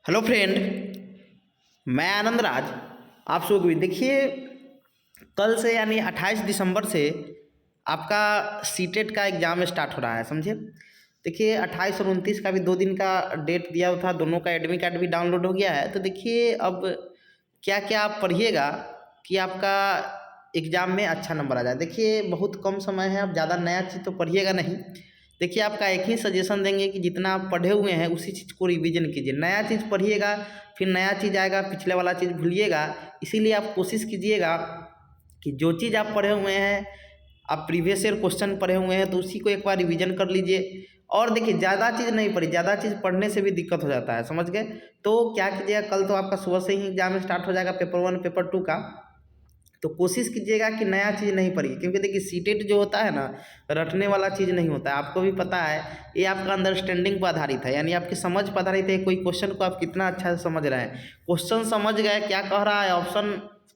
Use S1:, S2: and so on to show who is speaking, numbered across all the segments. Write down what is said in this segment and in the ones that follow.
S1: Hello friend, मैं आनंद राज। आप सब भी देखिए, कल से यानी 28 दिसंबर से आपका सीटेट का एग्ज़ाम स्टार्ट हो रहा है, समझे। देखिए 28 और 29 का भी 2 दिन का डेट दिया हुआ था, दोनों का एडमिट कार्ड भी डाउनलोड हो गया है। तो देखिए अब क्या क्या आप पढ़िएगा कि आपका एग्ज़ाम में अच्छा नंबर आ जाए। देखिए बहुत कम समय है, अब ज़्यादा नया चीज़ तो पढ़िएगा नहीं। देखिए आपका एक ही सजेशन देंगे कि जितना आप पढ़े हुए हैं उसी चीज़ को रिवीजन कीजिए। नया चीज़ पढ़िएगा, फिर नया चीज़ आएगा, पिछले वाला चीज़ भूलिएगा। इसीलिए आप कोशिश कीजिएगा कि जो चीज़ आप पढ़े हुए हैं, आप प्रीवियस ईयर क्वेश्चन पढ़े हुए हैं तो उसी को एक बार रिवीजन कर लीजिए। और देखिए ज़्यादा चीज़ नहीं पढ़ी, ज़्यादा चीज़ पढ़ने से भी दिक्कत हो जाता है, समझ गए। तो क्या कीजिएगा, कल तो आपका सुबह से ही एग्जाम स्टार्ट हो जाएगा पेपर 1 पेपर 2 का। तो कोशिश कीजिएगा कि नया चीज़ नहीं पढ़िए, क्योंकि देखिए सीटेट जो होता है ना, रटने वाला चीज़ नहीं होता है। आपको भी पता है, ये आपका अंडरस्टैंडिंग पर आधारित है, यानी आपकी समझ पर आधारित है। कोई क्वेश्चन को आप कितना अच्छा से समझ रहे हैं, क्वेश्चन समझ गए क्या कह रहा है, ऑप्शन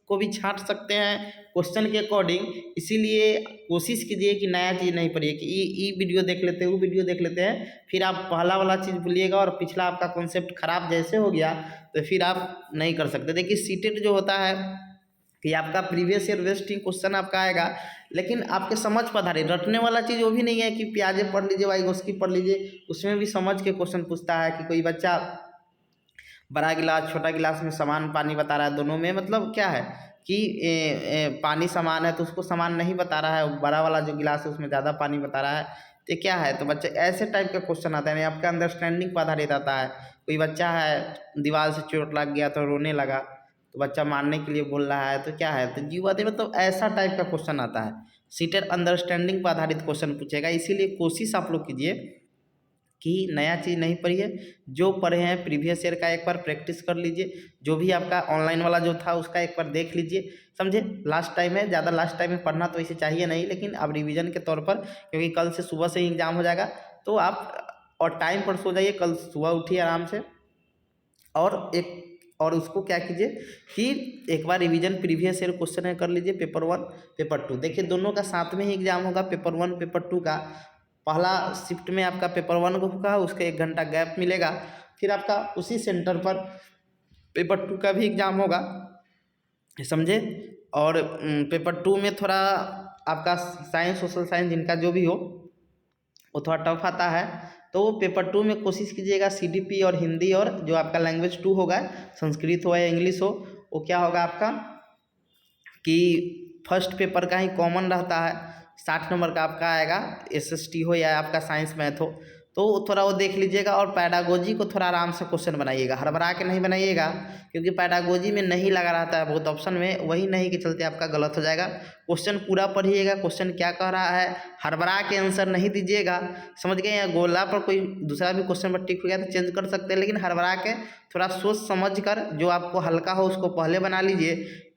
S1: को भी छांट सकते हैं क्वेश्चन के अकॉर्डिंग। इसीलिए कोशिश कीजिए कि नया चीज़ नहीं पढ़िए कि ई वीडियो देख लेते हैं, वो वीडियो देख लेते हैं, फिर आप पहला वाला चीज़ भूलिएगा और पिछला आपका कॉन्सेप्ट खराब जैसे हो गया तो फिर आप नहीं कर सकते। देखिए सीटेट जो होता है कि आपका प्रीवियस ईयर वेस्टिंग क्वेश्चन आपका आएगा, लेकिन आपके समझ पर आधारित। रटने वाला चीज़ वो भी नहीं है कि प्याजे पढ़ लीजिए, वाइगोस्की पढ़ लीजिए। उसमें भी समझ के क्वेश्चन पूछता है कि कोई बच्चा बड़ा गिलास छोटा गिलास में समान पानी बता रहा है, दोनों में मतलब क्या है कि पानी समान है तो उसको समान नहीं बता रहा है, बड़ा वाला जो गिलास है उसमें ज़्यादा पानी बता रहा है। तो क्या है, तो बच्चे ऐसे टाइप का क्वेश्चन आता है, यानी आपका अंडरस्टैंडिंग पर आधारित आता है। कोई बच्चा है दीवार से चोट लग गया तो रोने लगा, तो बच्चा मारने के लिए बोल रहा है, तो क्या है, तो जीवा दे, मतलब ऐसा टाइप का क्वेश्चन आता है। सीटेट अंडरस्टैंडिंग पर आधारित क्वेश्चन पूछेगा। इसीलिए कोशिश आप लोग कीजिए कि नया चीज़ नहीं पढ़िए, जो पढ़े हैं प्रीवियस ईयर का एक बार प्रैक्टिस कर लीजिए। जो भी आपका ऑनलाइन वाला जो था उसका एक बार देख लीजिए, समझे। लास्ट टाइम है, ज़्यादा लास्ट टाइम में पढ़ना तो इसे चाहिए नहीं, लेकिन अब रिवीजन के तौर पर, क्योंकि कल से सुबह से ही एग्ज़ाम हो जाएगा, तो आप और टाइम पर सो जाइए, कल सुबह उठिए आराम से। और उसको क्या कीजिए कि एक बार रिवीजन प्रीवियस ईयर क्वेश्चन है कर लीजिए, पेपर 1 पेपर 2। देखिए दोनों का साथ में ही एग्जाम होगा, पेपर 1 पेपर 2 का। पहला शिफ्ट में आपका पेपर 1 को होगा, उसका 1 घंटा गैप मिलेगा, फिर आपका उसी सेंटर पर पेपर 2 का भी एग्जाम होगा, समझे। और पेपर 2 में थोड़ा आपका साइंस सोशल साइंस जिनका जो भी हो वो थोड़ा टफ आता है। तो पेपर 2 में कोशिश कीजिएगा सीडीपी और हिंदी, और जो आपका लैंग्वेज 2 होगा, संस्कृत हो या इंग्लिश हो, वो क्या होगा आपका कि फर्स्ट पेपर का ही कॉमन रहता है, 60 नंबर का आपका आएगा। एसएसटी हो या आपका साइंस मैथ हो, तो थोड़ा वो देख लीजिएगा। और पैडागोजी को थोड़ा आराम से क्वेश्चन बनाइएगा, हड़बड़ा के नहीं बनाइएगा, क्योंकि पैडागोजी में नहीं लगा रहता है बहुत ऑप्शन में, वही नहीं के चलते आपका गलत हो जाएगा। क्वेश्चन पूरा पढ़िएगा, क्वेश्चन क्या कह रहा है, हड़बड़ा के आंसर नहीं दीजिएगा, समझ गए। या गोला पर कोई दूसरा भी क्वेश्चन पर टिक हो गया तो चेंज कर सकते हैं, लेकिन हड़बड़ा के थोड़ा सोच समझ कर जो आपको हल्का हो उसको पहले बना लीजिए,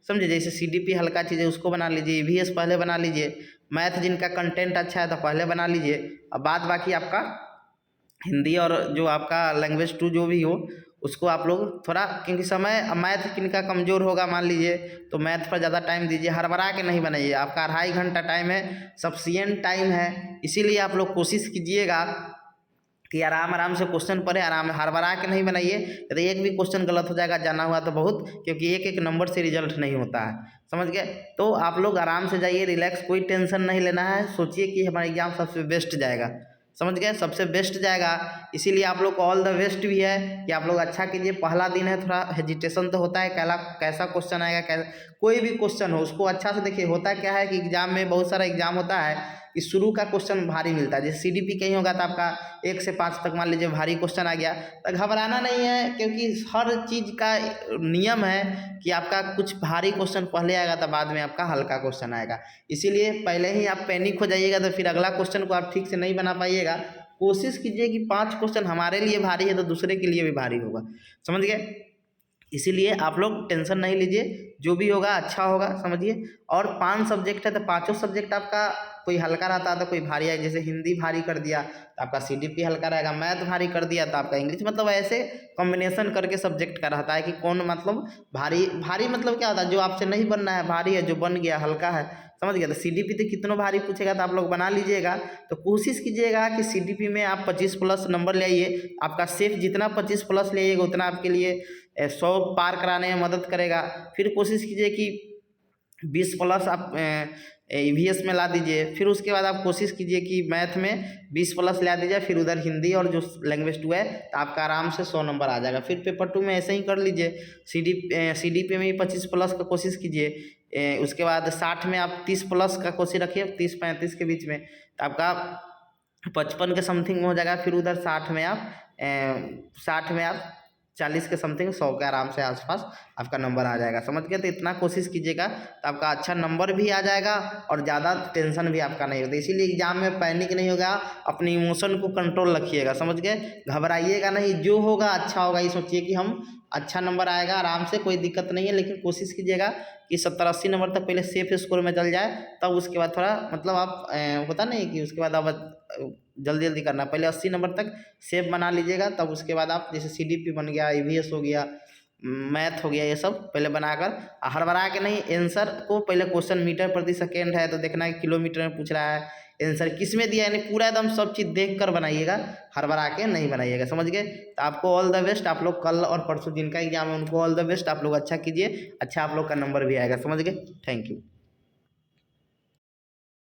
S1: समझे। जैसे सीडीपी हल्का चीज़ है उसको बना लीजिए, ईवीएस पहले बना लीजिए, मैथ जिनका कंटेंट अच्छा है तो पहले बना लीजिए। अब बाद बाकी आपका हिंदी और जो आपका लैंग्वेज 2 जो भी हो उसको आप लोग थोड़ा, क्योंकि समय मैथ किनका कमज़ोर होगा मान लीजिए, तो मैथ पर ज़्यादा टाइम दीजिए, हड़बड़ा के नहीं बनाइए। आपका 2.5 घंटा टाइम है, सफिशिएंट टाइम है। इसीलिए आप लोग कोशिश कीजिएगा कि आराम आराम से क्वेश्चन पढ़े, आराम हड़बड़ा के नहीं बनाइए, यदि एक भी क्वेश्चन गलत हो जाएगा जाना हुआ तो बहुत, क्योंकि एक एक नंबर से रिजल्ट नहीं होता है, समझ गए। तो आप लोग आराम से जाइए, रिलैक्स, कोई टेंशन नहीं लेना है। सोचिए कि हमारा एग्जाम सबसे बेस्ट जाएगा, समझ गए, सबसे बेस्ट जाएगा। इसीलिए आप लोग को ऑल द बेस्ट भी है कि आप लोग अच्छा कीजिए। पहला दिन है, थोड़ा हेजिटेशन तो होता है, कैसा क्वेश्चन आएगा, कोई भी क्वेश्चन हो उसको अच्छा से देखिए। होता क्या है कि एग्जाम में बहुत सारा एग्जाम होता है कि शुरू का क्वेश्चन भारी मिलता है, जैसे सीडीपी कहीं होगा तो आपका 1 से 5 तक मान लीजिए भारी क्वेश्चन आ गया, तो घबराना नहीं है, क्योंकि हर चीज़ का नियम है कि आपका कुछ भारी क्वेश्चन पहले आएगा तो बाद में आपका हल्का क्वेश्चन आएगा। इसीलिए पहले ही आप पैनिक हो जाइएगा तो फिर अगला क्वेश्चन को आप ठीक से नहीं बना पाइएगा। कोशिश कीजिए कि 5 क्वेश्चन हमारे लिए भारी है तो दूसरे के लिए भी भारी होगा, समझ गए। इसीलिए आप लोग टेंशन नहीं लीजिए, जो भी होगा अच्छा होगा, समझिए। और 5 सब्जेक्ट है तो पाँचों सब्जेक्ट आपका कोई हल्का रहता है तो कोई भारी है, जैसे हिंदी भारी कर दिया तो आपका सीडीपी हल्का रहेगा, मैथ भारी कर दिया तो आपका इंग्लिश, मतलब ऐसे कॉम्बिनेशन करके सब्जेक्ट का रहता है कि कौन मतलब भारी भारी मतलब क्या होता है, जो आपसे नहीं बनना है भारी है, जो बन गया हल्का है, समझ गया। तो सीडीपी तो कितनों भारी पूछेगा तो आप लोग बना लीजिएगा। तो कोशिश कीजिएगा कि सीडीपी में आप 25+ नंबर ले आइए, आपका सेफ जितना 25+ ले आइएगा उतना आपके लिए 100 पार कराने में मदद करेगा। फिर कोशिश कीजिए कि 20+ आप ईवीएस में ला दीजिए, फिर उसके बाद आप कोशिश कीजिए कि मैथ में 20+ ला दीजिए, फिर उधर हिंदी और जो लैंग्वेज 2 है तो आपका आराम से 100 नंबर आ जाएगा। फिर पेपर 2 में ऐसे ही कर लीजिए, सीडीपी में भी 25+ का कोशिश कीजिए, उसके बाद 60 में आप 30+ का कोशिश रखिए, 30-35 के बीच में, तो आपका 55 के समथिंग में हो जाएगा। फिर उधर 60 में आप 40 के समथिंग, 100 के आराम से आसपास आपका नंबर आ जाएगा, समझ गए। तो इतना कोशिश कीजिएगा तो आपका अच्छा नंबर भी आ जाएगा और ज़्यादा टेंशन भी आपका नहीं होता। इसीलिए एग्जाम में पैनिक नहीं होगा, अपनी इमोशन को कंट्रोल रखिएगा, समझ गए, घबराइएगा नहीं, जो होगा अच्छा होगा, ये सोचिए कि हम अच्छा नंबर आएगा आराम से, कोई दिक्कत नहीं है। लेकिन कोशिश कीजिएगा कि 70-80 नंबर तक पहले सेफ स्कोर में चल जाए, तब उसके बाद थोड़ा मतलब आप होता नहीं कि उसके बाद आप जल्दी जल्दी करना, पहले 80 नंबर तक सेफ बना लीजिएगा, तब उसके बाद आप जैसे सीडीपी बन गया, ईवीएस हो गया, मैथ हो गया, ये सब पहले बनाकर हड़बड़ा के नहीं, आंसर को पहले क्वेश्चन मीटर प्रति सेकेंड है तो देखना है किलोमीटर में पूछ रहा है, आंसर किस में दिया, यानी पूरा एकदम सब चीज़ देख कर बनाइएगा, हड़बड़ा के नहीं बनाइएगा, समझ गए। तो आपको ऑल द बेस्ट, आप लोग कल और परसों जिनका एग्जाम है उनको ऑल द बेस्ट, आप लोग अच्छा कीजिए, अच्छा आप लोग का नंबर भी आएगा, समझ गए। Thank you.